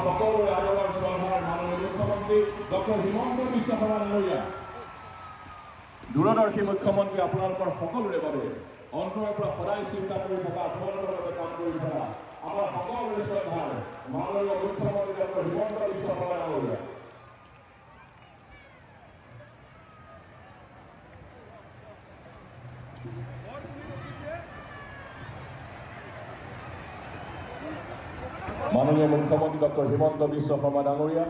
সকলোৰে আগৰ শ্ৰদ্ধাৰ মাননীয় মুখ্যমন্ত্ৰী ডক্টৰ হিমন্ত বিশ্ব শৰ্মা ডাঙৰীয়া, দূৰদৰ্শী মুখ্যমন্ত্ৰী, আপোনালোকৰ সকলোৰে বাবে অন্তৰৰ পৰা সদায় চিন্তা কৰি থকা, আপোনালোকৰ বাবে কাম কৰি থকা আমাৰ সকলোৰে শ্ৰদ্ধাৰ মাননীয় মুখ্যমন্ত্ৰী ডক্টৰ হিমন্ত বিশ্ব শৰ্মা ডাঙৰীয়া। মাননীয় মুখ্যমন্ত্ৰী ডক্টৰ হিমন্ত বিশ্ব শৰ্মা ডাঙৰীয়া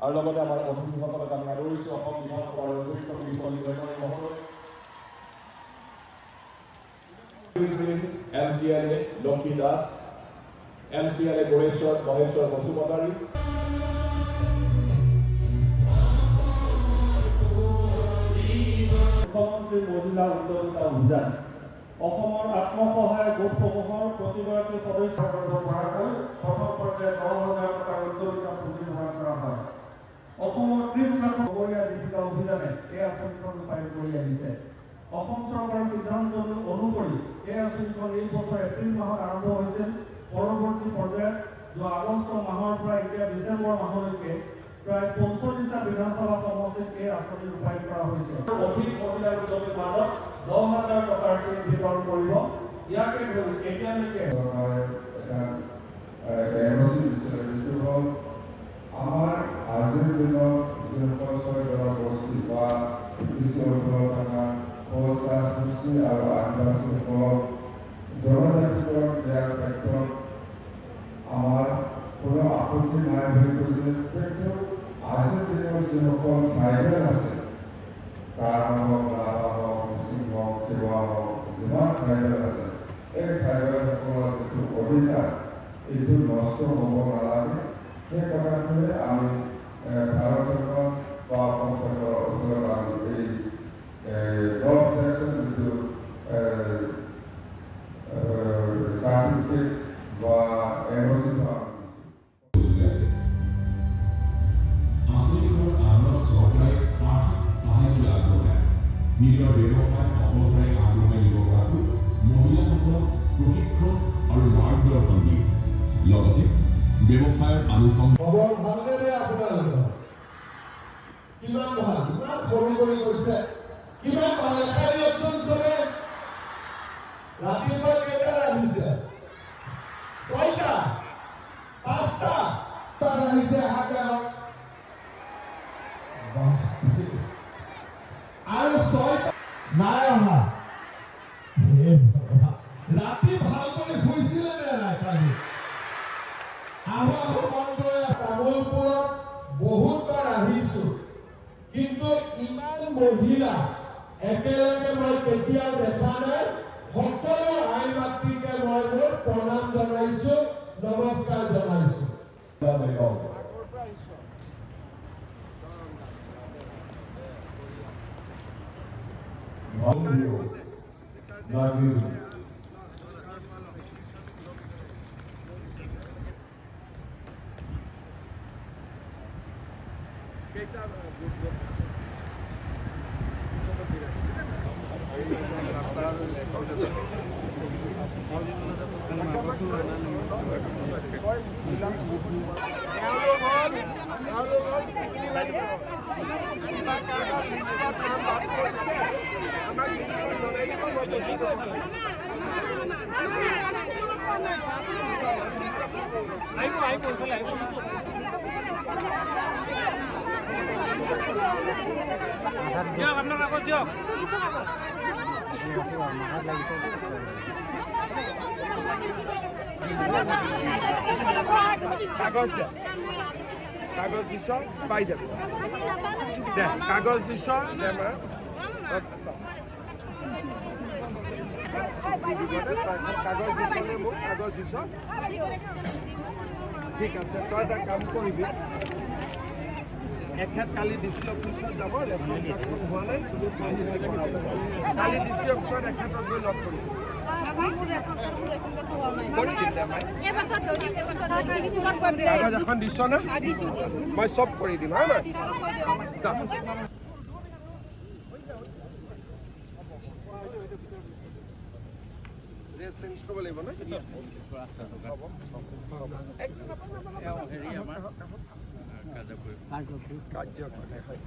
আৰু লগতে আমাৰ অতিথিসকলক আমি আদৰিছোঁ। অসম বিধানসভাৰ অধ্যক্ষ মহোদয়, MCLA লক্ষী দাস, MCLA মহেশ্বৰ বসুমতাৰী, মুখ্যমন্ত্ৰী মহিলা উদ্যোগিতা অভিযান অসমৰ আত্মসহায়ক গোটসমূহৰ প্ৰতিগৰাকী সদস্যৰ পৰাকৈ প্ৰথম পৰ্যায়ত 10,000 টকাৰ উদ্যোগিতা পুঁজি প্ৰদান কৰা হয়। অসমৰ 30 লাখ নগৰীয়া জীৱিকা অভিযানে এই আঁচনিখন ৰূপায়ণ কৰি আহিছে। অসম চৰকাৰৰ সিদ্ধান্ত অনুসৰি এই আঁচনিখন এই বছৰ এপ্ৰিল মাহত আৰম্ভ হৈছিল। পৰৱৰ্তী পৰ্যায়ত যোৱা আগষ্ট মাহৰ পৰা এতিয়া ডিচেম্বৰ মাহলৈকে প্ৰায় 45টা বিধানসভা সমষ্টিত এই আঁচনি ৰূপায়ণ কৰা হৈছে। অধিক মহিলা উদ্যোগীৰ মাজত 10,000 টকাৰ চেক বিতৰণ কৰিব। ইয়াকে ধৰি এতিয়ালৈকে আমাৰ আজিৰ দিনত যিসকল ছয়জনৰ গোষ্ঠী বা কৃষি অঞ্চলত থকা সমাজী আৰু আদিবাসীসকলক জনজাতিকৰণ দিয়াৰ ক্ষেত্ৰত আমাৰ কোনো আপত্তি নাই বুলি কৈছে। কিন্তু আজিৰ দিনত যিসকল ট্ৰাইবেল আছে, কাৰ্বি হওক, ৰাভা হওক, মিচিং হওক, তিৱা হওক, যিমান ট্ৰাইবেল আছে, এই ট্ৰাইবেলসকলৰ যিটো অধিকাৰ এইটো নষ্ট হ'ব নালাগে। সেই কথাটোৱে আমি ভাৰত চৰকাৰ বা অসম চৰকাৰৰ ওচৰত আমি এই যিটো চাৰ্টিফিকেট বা এনঅ'চি নিজৰ ব্যৱসায় সফলতাৰে আগবঢ়াই নিব পৰাকৈ মহিলাসকলক প্ৰশিক্ষণ আৰু মাৰ্গদৰ্শন দিয়ে। লগতে ব্যৱসায়ৰ আনুষংগিক খবৰ ভালনে আপোনালোকৰ? কিমান ভাল, কিমান সৰু কৰি কৈছে, কিমান ভাল দেখাই দিয়কচোন চবে। ৰাতিপুৱা কেইটা আহিছে? 6টা, 5টা আহিছে হাতে আৰু 6টা নাই অহা। ৰাতি ভাল কৰি শুইছিলে নে নাই কালি? তামোলপুৰত বহুতবাৰ আহিছো, কিন্তু ইমান মহিলা একেলগে মই কেতিয়াও দেখা নাই। সকলো আই মাতৃকে মই মোৰ প্ৰণাম জনাইছো, নমস্কাৰ জনাইছো। আপনার কাগজ দিয়ক। কাগজ দে, কাগজ দিছ পাই যাবি দে, কাগজ দিছ দে মা কাগজ দিছ নে মোক কাগজ দিছ। ঠিক আছে, তই এটা কাম কৰিবি, এখেত কালি ডিচি অফিচত যাব, ৰেচন কাৰ্ডখন হোৱা নাই, কালি ডিচি অফিচত এখেতক গৈ লগ কৰিবি। কাগজ এখন দিছ না? মই চব কৰি দিম হা। চেঞ্জ কৰিব লাগিব ন হেৰি আমাৰ কাৰ্যকৰী হয়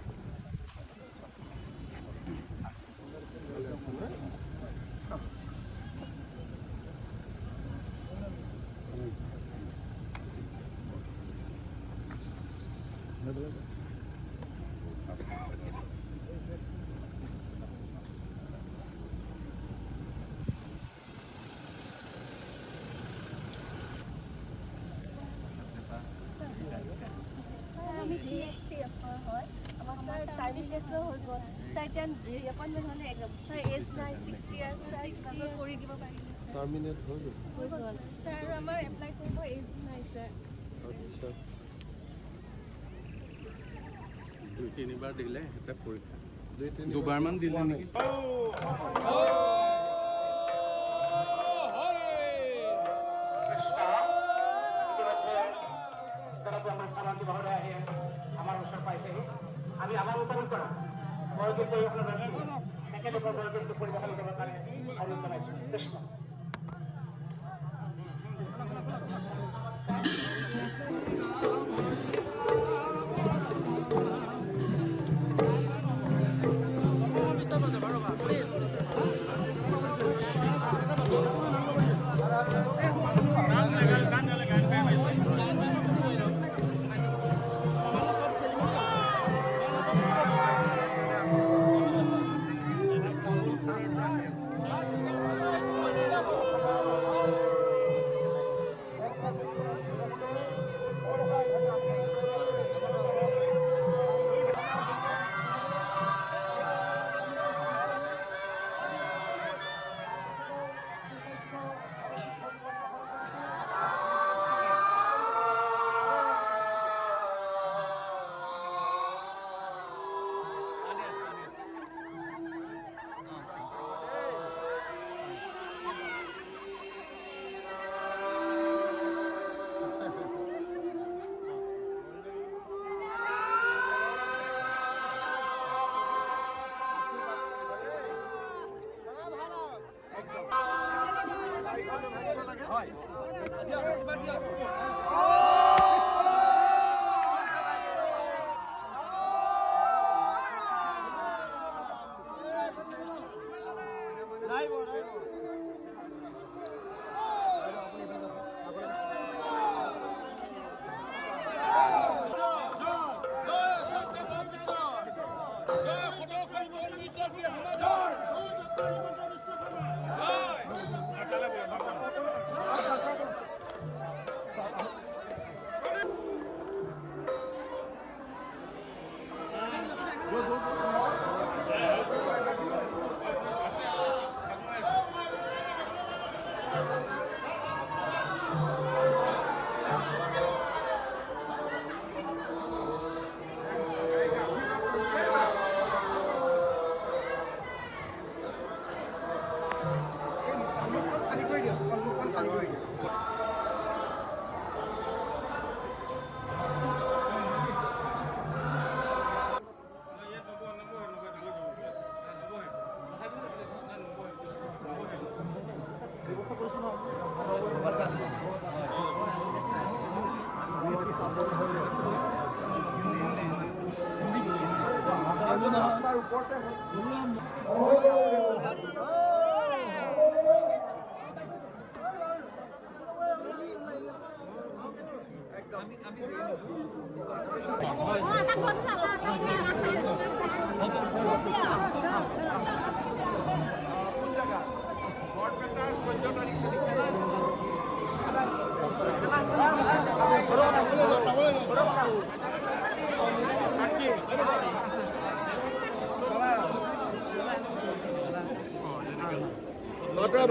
ভালে আছে ন আমি GFR হয় আমার টার্মিনেশন হল সাইটান অ্যাপয়েন্টমেন্ট হলে স্যার এজ নাই 60 ইয়ার্স স্যার কিভাবে কৰি দিব পাৰিম স্যাৰ টাৰ্মিনেট হৈ গল স্যাৰ আমাৰ এপ্লাই কৰিব এজ নাই স্যাৰ আচ্ছা 2-3 দিলে এটা পৰীক্ষা 2 মান দিলে নেকি আমার ওসব পাইছেহি আমি আমার উত্তর করা বড়কে পরিবেশন একেবারে বড়কে পরিবেশন করতে পারে অনুরোধ জানাইছি কৃষ্ণ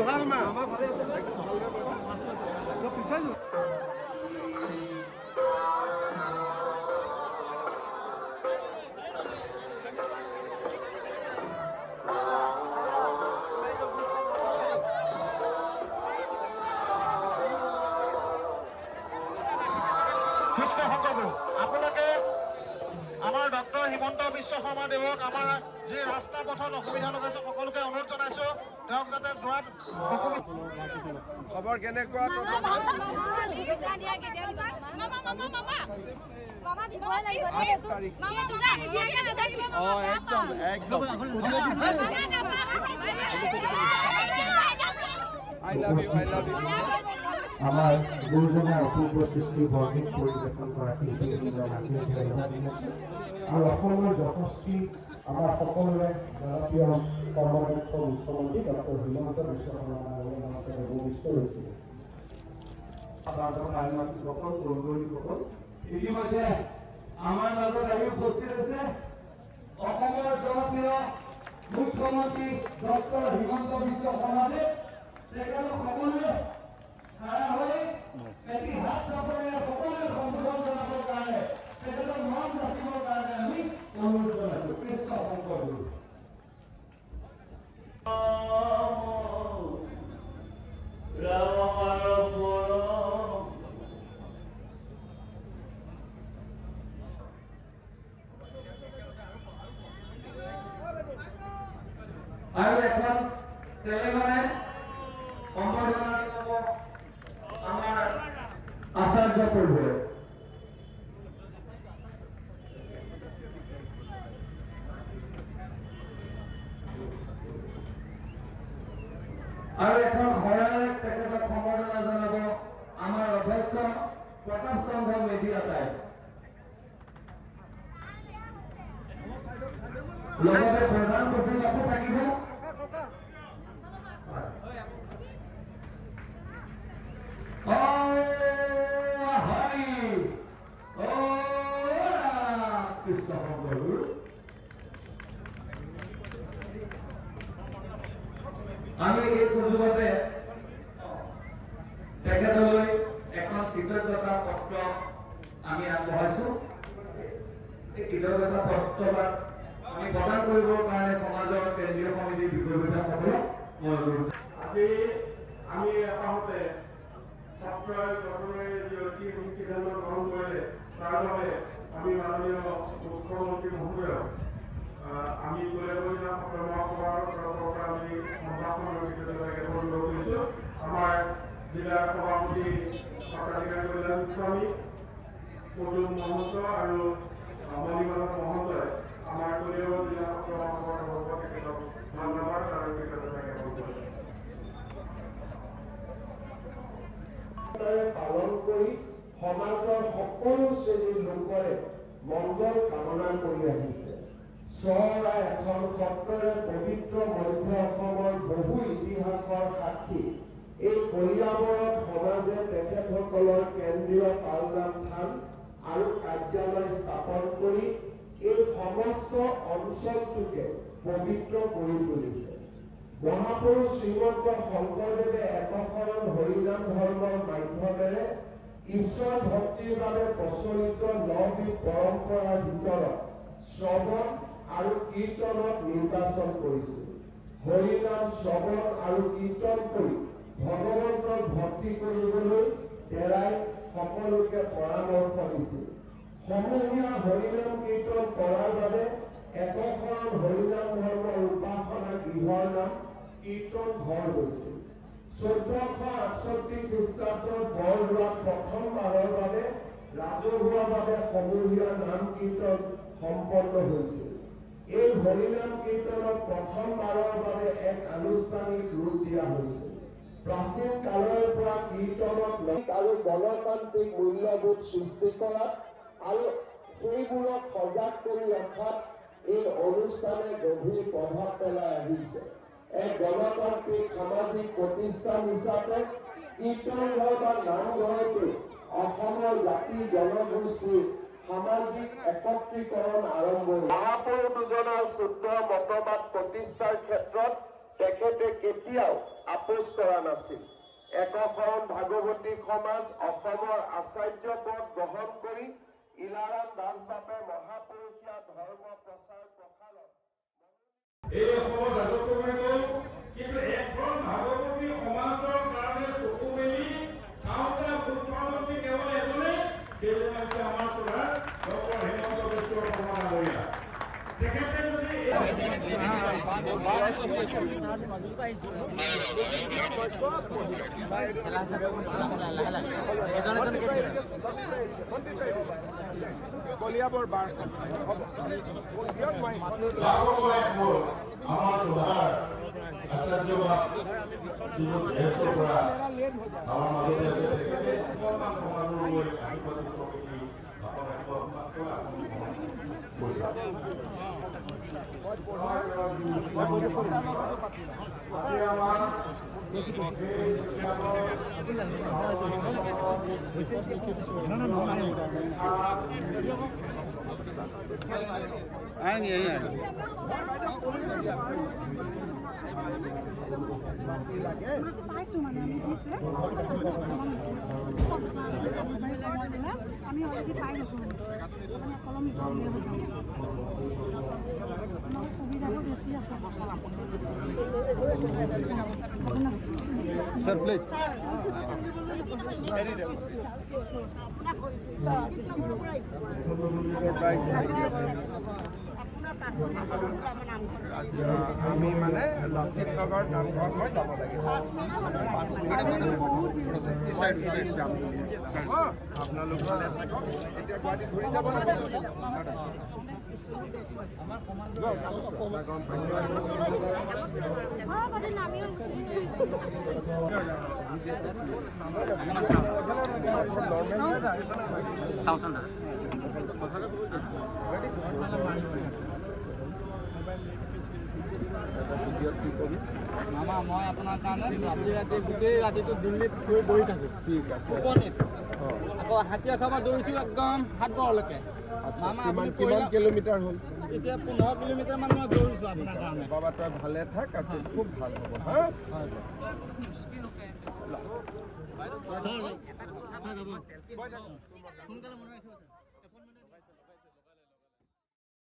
ভাল মা কৃষ্ণ সংঘবু আপোনালোকে আমাৰ ডক্টৰ হিমন্ত বিশ্ব শৰ্মা দেৱক আমাৰ যি ৰাস্তা পথত অসুবিধা লগাইছে সকলোকে অনুৰোধ জনাইছোঁ তেওঁক যাতে যোৱাত খবৰ কেনেকুৱা আমাৰ গুৰুজনাৰ অপূৰ্ব সৃষ্টি বৰ্ণিত পৰিৱেশন কৰা শিল্পীসকলৰ আৰু অসমৰ যশস্বী আমাৰ সকলোৰে জনপ্ৰিয় কৰ্মদক্ষ মুখ্যমন্ত্ৰী ডক্টৰ হিমন্ত বিশ্ব শৰ্মা ডাঙৰীয়াৰ মাজতে উপবিষ্ট হৈছিল। ইতিমধ্যে আমাৰ মাজত আহি উপস্থিত আছে অসমৰ জনপ্ৰিয় মুখ্যমন্ত্ৰী ডক্টৰ হিমন্ত বিশ্ব শৰ্মাদেৱ। তেখেতক সকলোৱে খাৰা হৈ এটি হাত চাপৰে সকলোৱে সম্বোধন জনাবৰ কাৰণে তেখেতক মন ৰাখিবৰ কাৰণে আমি অনুৰোধ জনাইছোঁ। কৃষ্ণ শংকৰ গুৰু। আৰু এখন চেলেঙৰে সম্বৰ্ধনা দিব আমাৰ আচাৰ্য প্ৰভুৱে। আৰু এখন হৰাৰে তেখেতক সম্বৰ্ধনা জনাব আমাৰ অধ্যক্ষ প্ৰতাপ চন্দ্ৰ মেধিয়াতাই। লগতে প্ৰধান সচিব আকৌ থাকিব। কৃষ্ণ শংকৰ গুৰু। আমি এই সুযোগতে তেখেতলৈ এখন কৃতজ্ঞতা পত্ৰ আমি আগবঢ়াইছো। এই কৃতজ্ঞতা পত্ৰভাগ আমি প্ৰদান কৰিবৰ কাৰণে সমাজৰ কেন্দ্ৰীয় সমিতিৰ বিষয়ববীয়াসকলক মই অনুৰোধ। আজি আমি এটাহতে ছাত্ৰই যতনে যি অতি সিদ্ধান্ত গ্ৰহণ কৰিলে তাৰ বাবে আমি মাননীয় মুখ্যমন্ত্ৰী মহোদয়ক আমি কলেজীয়া মহাসভাৰ তৰফৰ পৰা আমি সম্ভাষণ অনুৰোধ কৰিছোঁ। আমাৰ জিলাৰ সভাপতি সত্ৰাধিকাৰী কল্যাণ গোস্বামী, পদুম মহন্ত আৰু মণিমাধৱ মহন্তই আমাৰ কলেজীয়া জিলা মহাসভাৰ তৰফৰ পৰা তেখেতক ধন্যবাদ আৰু কৃতজ্ঞতা জ্ঞাপন কৰিছোঁ। পালন কৰি সমাজৰ সকলো শ্ৰেণীৰ লোকৰে মংগল কামনা কৰি আহিছে। চহৰা এখন সত্ৰৰে পবিত্ৰ মধ্য অসমৰ বহু ইতিহাসৰ সাক্ষী। এই কলিয়াবৰত সমাজে তেখেতসকলৰ কেন্দ্ৰীয় পালনাম থান আৰু কাৰ্যালয় স্থাপন কৰি এই সমস্ত অঞ্চলটোকে পবিত্ৰ কৰি তুলিছে। মহাপুৰুষ শ্ৰীমন্ত শংকৰদেৱে একশৰণ হৰিনাম ধৰ্মৰ মাধ্যমেৰে ঈশ্বৰ ভক্তিৰ বাবে প্ৰচলিত নবিধ পৰম্পৰাৰ ভিতৰত শ্ৰৱণ আৰু কীৰ্তনক নিৰ্বাচন কৰিছিল। হৰিনাম শ্ৰৱণ আৰু কীৰ্তন কৰি ভগৱন্তক ভক্তি কৰিবলৈ তেৰাই সকলোকে পৰামৰ্শ দিছিল। সমূহীয়া হৰিনাম কীৰ্তন কৰাৰ বাবে একশৰণ হৰিনাম ধৰ্মৰ উপাসনা গৃহৰ নাম কীৰ্তন ঘৰ হৈছিল। 1468 খ্ৰীষ্টাব্দত বৰ লোৱা প্ৰথমবাৰৰ বাবে ৰাজহুৱাভাৱে সমূহীয়া নাম কীৰ্তন সম্পন্ন হৈছিল। এই হৰিনাম কীৰ্তনক প্ৰথমবাৰৰ বাবে এক আনুষ্ঠানিক ৰূপ দিয়া হৈছিল। প্ৰাচীন কালৰ পৰা কীৰ্তনক আৰু গণতান্ত্ৰিক মূল্যবোধ সৃষ্টি কৰাত আৰু সেইবোৰক সজাগ কৰি ৰখাত এই অনুষ্ঠানে গভীৰ প্ৰভাৱ পেলাই আহিছে। এক গণতান্ত্ৰিক সামাজিক প্ৰতিষ্ঠান হিচাপে কীৰ্তন ঘৰ বা নামঘৰটো অসমৰ জাতি জনগোষ্ঠীৰ সামাজিক একত্ৰীকৰণ আৰম্ভ হৈছে। মহাপুৰুষ দুজনৰ শুদ্ধ মতবাদ প্ৰতিষ্ঠাৰ ক্ষেত্ৰত তেখেতে কেতিয়াও আপোচ কৰা নাছিল। একশৰণ ভাগৱতী সমাজ অসমৰ আচাৰ্য পদ গ্ৰহণ কৰি ইলাৰাম দাসবাপে মহাপুৰুষীয়া ধৰ্ম প্ৰচাৰ প্ৰসাৰত এই অসমত ৰাজত্ব কৰি গ'ল, কিন্তু এখন ভাগৱতী সমাজৰ কাৰণে চকু মেলি চাওঁতে মুখ্যমন্ত্ৰী কেৱল এজনে, সেইজন হৈছে আমাৰ চোলা ডক্টৰ হিমন্ত বিশ্ব শৰ্মা ডাঙৰীয়া। তেখেতে যদি কলিয়াবৰ বাৰ আমাৰ সুধাৰ আচাৰ্যবাদ আয়েঙ্গে পাইছো মানে আমি দিছে আমি অলৰেডি পাই গৈছো মানে কলম উলিয়াব যাম আমাৰ সুবিধাবোৰ বেছি আছে স্যাৰ প্লিজ আমি মানে লাচিত নগৰ নামঘৰত মই যাব লাগিব 5 মিনিট যাম আপোনালোক মানে থাকক এতিয়া গুৱাহাটী ঘূৰি যাব চাওচোন মামা মই আপোনাৰ কাৰণে ৰাতি গোটেই ৰাতিটো দিল্লীত থৈ বহি থাকোঁ ঠিক আছে টোপনিত আকৌ হাতীয়া খাব দৌৰিছোঁ একদম 7 গড়লৈকে মামা কিমান কিলোমিটাৰ হ'ল এতিয়া 15 কিলোমিটাৰ মান মই দৌৰিছোঁ আপোনাৰ কাৰণে বাবা তই ভালে থাক আৰু খুব ভাল হ'ব হা সোনকালে মনত ৰাখিব